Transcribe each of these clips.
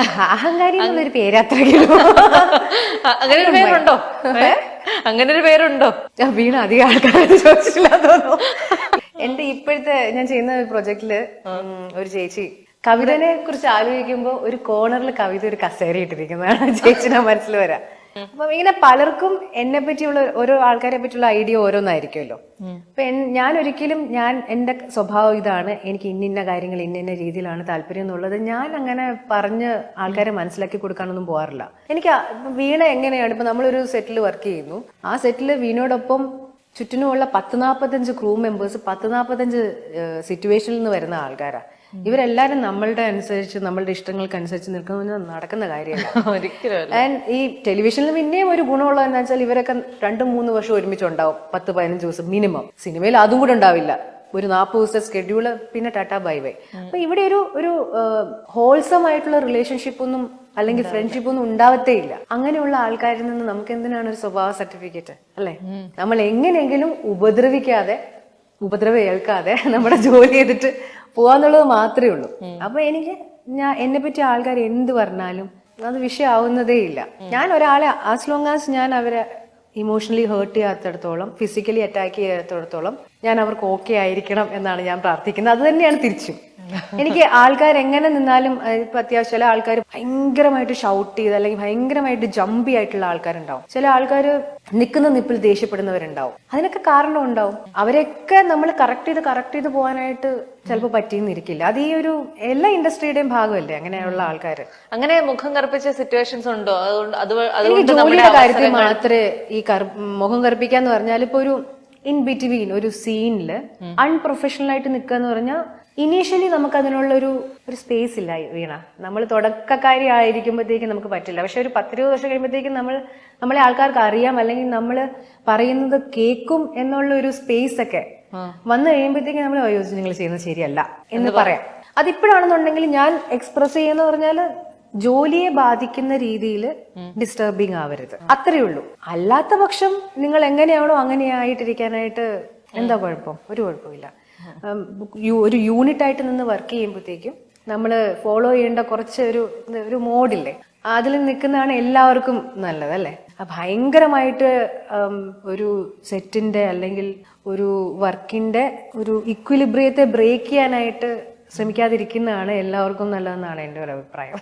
അഹങ്കാരി എന്നുള്ളൊരു പേര് അത്രയ്ക്കും അങ്ങനെ ഒരു പേരുണ്ടോ? അങ്ങനെ ഒരു പേരുണ്ടോ? വീണ അധികം ആൾക്കാരത് ചോദിച്ചില്ല തോന്നുന്നു. എന്റെ ഇപ്പോഴത്തെ ഞാൻ ചെയ്യുന്ന പ്രൊജക്ടില് ഒരു ചേച്ചി കവിതനെ കുറിച്ച് ആലോചിക്കുമ്പോ ഒരു കോർണറിൽ കവിത ഒരു കസേര ഇട്ടിരിക്കുന്നതാണ് ചേച്ചിയുടെ മനസ്സിൽ വരാം. അപ്പൊ ഇങ്ങനെ പലർക്കും എന്നെ പറ്റിയുള്ള ഓരോ ആൾക്കാരെ പറ്റിയുള്ള ഐഡിയ ഓരോന്നായിരിക്കുമല്ലോ. അപ്പൊ ഞാൻ ഒരിക്കലും എന്റെ സ്വഭാവം ഇതാണ്, എനിക്ക് ഇന്ന കാര്യങ്ങൾ ഇന്ന രീതിയിലാണ് താല്പര്യം എന്നുള്ളത് ഞാൻ അങ്ങനെ പറഞ്ഞ് ആൾക്കാരെ മനസ്സിലാക്കി കൊടുക്കാനൊന്നും പോകാറില്ല. എനിക്ക് വീണ എങ്ങനെയാണ്, ഇപ്പൊ നമ്മളൊരു സെറ്റിൽ വർക്ക് ചെയ്യുന്നു, ആ സെറ്റിൽ വീണോടൊപ്പം ചുറ്റിനുമുള്ള 10-45 ക്രൂ മെമ്പേഴ്സ് 10-45 സിറ്റുവേഷനിൽ നിന്ന് വരുന്ന ആൾക്കാരാ. ഇവരെല്ലാരും നമ്മളുടെ അനുസരിച്ച് നമ്മളുടെ ഇഷ്ടങ്ങൾക്കനുസരിച്ച് നിൽക്കുന്ന നടക്കുന്ന കാര്യമല്ല ഒരിക്കലും. ആൻഡ് ഈ ടെലിവിഷനിൽ പിന്നെയും ഒരു ഗുണമുള്ളത് എന്താ വെച്ചാൽ ഇവരൊക്കെ 2-3 വർഷം ഒരുമിച്ചുണ്ടാവും, 10-15 ദിവസം മിനിമം. സിനിമയിൽ അതും കൂടെ ഉണ്ടാവില്ല, ഒരു 40 ദിവസത്തെ സ്കെഡ്യൂള്, പിന്നെ ടാറ്റാ ബൈ ബൈ. അപ്പൊ ഇവിടെ ഒരു ഹോൾസം ആയിട്ടുള്ള റിലേഷൻഷിപ്പ് ഒന്നും അല്ലെങ്കിൽ ഫ്രണ്ട്ഷിപ്പ് ഒന്നും ഉണ്ടാവത്തേ ഇല്ല. അങ്ങനെയുള്ള ആൾക്കാരിൽ നിന്ന് നമുക്ക് എന്തിനാണ് ഒരു സ്വഭാവ സർട്ടിഫിക്കറ്റ് അല്ലെ? നമ്മൾ എങ്ങനെയെങ്കിലും ഉപദ്രവം ഏൽക്കാതെ നമ്മുടെ ജോലി ചെയ്തിട്ട് പോവാന്നുള്ളത് മാത്രമേ ഉള്ളൂ. അപ്പൊ എന്നെ പറ്റി ആൾക്കാർ എന്ത് പറഞ്ഞാലും അത് വിഷയമാവുന്നതേ ഇല്ല. ഞാൻ ഒരാളെ ആസ് ലോങ് ആസ് ഞാൻ അവരെ ഇമോഷണലി ഹേർട്ട് ചെയ്യാത്തിടത്തോളം, ഫിസിക്കലി അറ്റാക്ക് ചെയ്യാത്തിടത്തോളം ഞാൻ അവർക്ക് ഓക്കെ ആയിരിക്കണം എന്നാണ് ഞാൻ പ്രാർത്ഥിക്കുന്നത്. അത് തന്നെയാണ് തിരിച്ചും. എനിക്ക് ആൾക്കാർ എങ്ങനെ നിന്നാലും, ഇപ്പൊ അത്യാവശ്യം ചില ആൾക്കാർ ഭയങ്കരമായിട്ട് ഷൗട്ട് ചെയ്ത് അല്ലെങ്കിൽ ഭയങ്കരമായിട്ട് ജമ്പി ആയിട്ടുള്ള ആൾക്കാരുണ്ടാവും. ചില ആൾക്കാർ നിൽക്കുന്ന നിപ്പിൽ ദേഷ്യപ്പെടുന്നവരുണ്ടാവും. അതിനൊക്കെ കാരണം ഉണ്ടാവും. അവരെയൊക്കെ നമ്മൾ കറക്റ്റ് ചെയ്ത് പോകാനായിട്ട് ചിലപ്പോൾ പറ്റിയെന്നിരിക്കില്ല. അത് ഈ ഒരു എല്ലാ ഇൻഡസ്ട്രിയുടെയും ഭാഗമല്ലേ അങ്ങനെയുള്ള ആൾക്കാർ. അങ്ങനെ മുഖം കറുപ്പിച്ച സിറ്റുവേഷൻസ് ഉണ്ടോ? എനിക്ക് ജോലിയുടെ കാര്യത്തിൽ മാത്രമേ ഈ മുഖം കറുപ്പിക്കാന്ന് പറഞ്ഞാൽ, ഇപ്പൊ ഒരു ഇൻ ബിറ്റ്വീൻ ഒരു സീനില് അൺപ്രൊഫഷണൽ ആയിട്ട് നിൽക്കുക എന്ന് പറഞ്ഞാൽ ഇനീഷ്യലി നമുക്ക് അതിനുള്ള ഒരു സ്പേസ് ഇല്ല വീണ. നമ്മൾ തുടക്കക്കാരി ആയിരിക്കുമ്പോഴത്തേക്കും നമുക്ക് പറ്റില്ല. പക്ഷെ ഒരു 10-20 വർഷം കഴിയുമ്പോഴത്തേക്കും നമ്മളെ ആൾക്കാർക്ക് അറിയാം, അല്ലെങ്കിൽ നമ്മൾ പറയുന്നത് കേൾക്കും എന്നുള്ള ഒരു സ്പേസ് ഒക്കെ വന്നു കഴിയുമ്പോഴത്തേക്കും നമ്മൾ നിങ്ങൾ ചെയ്യുന്നത് ശരിയല്ല എന്ന് പറയാം. അതിപ്പോഴാണെന്നുണ്ടെങ്കിൽ ഞാൻ എക്സ്പ്രസ് ചെയ്യുന്ന പറഞ്ഞാൽ ജോലിയെ ബാധിക്കുന്ന രീതിയിൽ ഡിസ്റ്റർബിങ് ആവരുത്, അത്രയേ ഉള്ളൂ. അല്ലാത്ത പക്ഷം നിങ്ങൾ എങ്ങനെയാണോ അങ്ങനെയായിട്ടിരിക്കാനായിട്ട് എന്താ കുഴപ്പം? ഒരു കുഴപ്പമില്ല. ഒരു യൂണിറ്റ് ആയിട്ട് നിന്ന് വർക്ക് ചെയ്യുമ്പോഴത്തേക്കും നമ്മൾ ഫോളോ ചെയ്യേണ്ട കുറച്ച് ഒരു മോഡില്ലേ, അതിൽ നിൽക്കുന്നതാണ് എല്ലാവർക്കും നല്ലത് അല്ലേ? ഭയങ്കരമായിട്ട് ഒരു സെറ്റിന്റെ അല്ലെങ്കിൽ ഒരു വർക്കിന്റെ ഒരു ഇക്വിലിബ്രിയത്തെ ബ്രേക്ക് ചെയ്യാനായിട്ട് ശ്രമിക്കാതിരിക്കുന്നതാണ് എല്ലാവർക്കും നല്ലതെന്നാണ് എന്റെ ഒരു അഭിപ്രായം.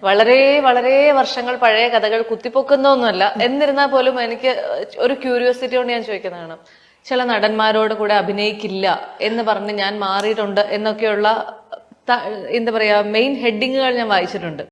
വളരെ വളരെ വർഷങ്ങൾ പഴയ കഥകൾ കുത്തിപ്പൊക്കുന്നൊന്നുമല്ല. എന്നിരുന്നാൽ പോലും എനിക്ക് ഒരു ക്യൂരിയോസിറ്റി കൊണ്ട് ഞാൻ ചോദിക്കുന്നതാണ്, ചില നടന്മാരോട് കൂടെ അഭിനയിക്കില്ല എന്ന് പറഞ്ഞ് ഞാൻ മാറിയിട്ടുണ്ട് എന്നൊക്കെയുള്ള എന്താ പറയാ മെയിൻ ഹെഡിങ്ങുകൾ ഞാൻ വായിച്ചിട്ടുണ്ട്.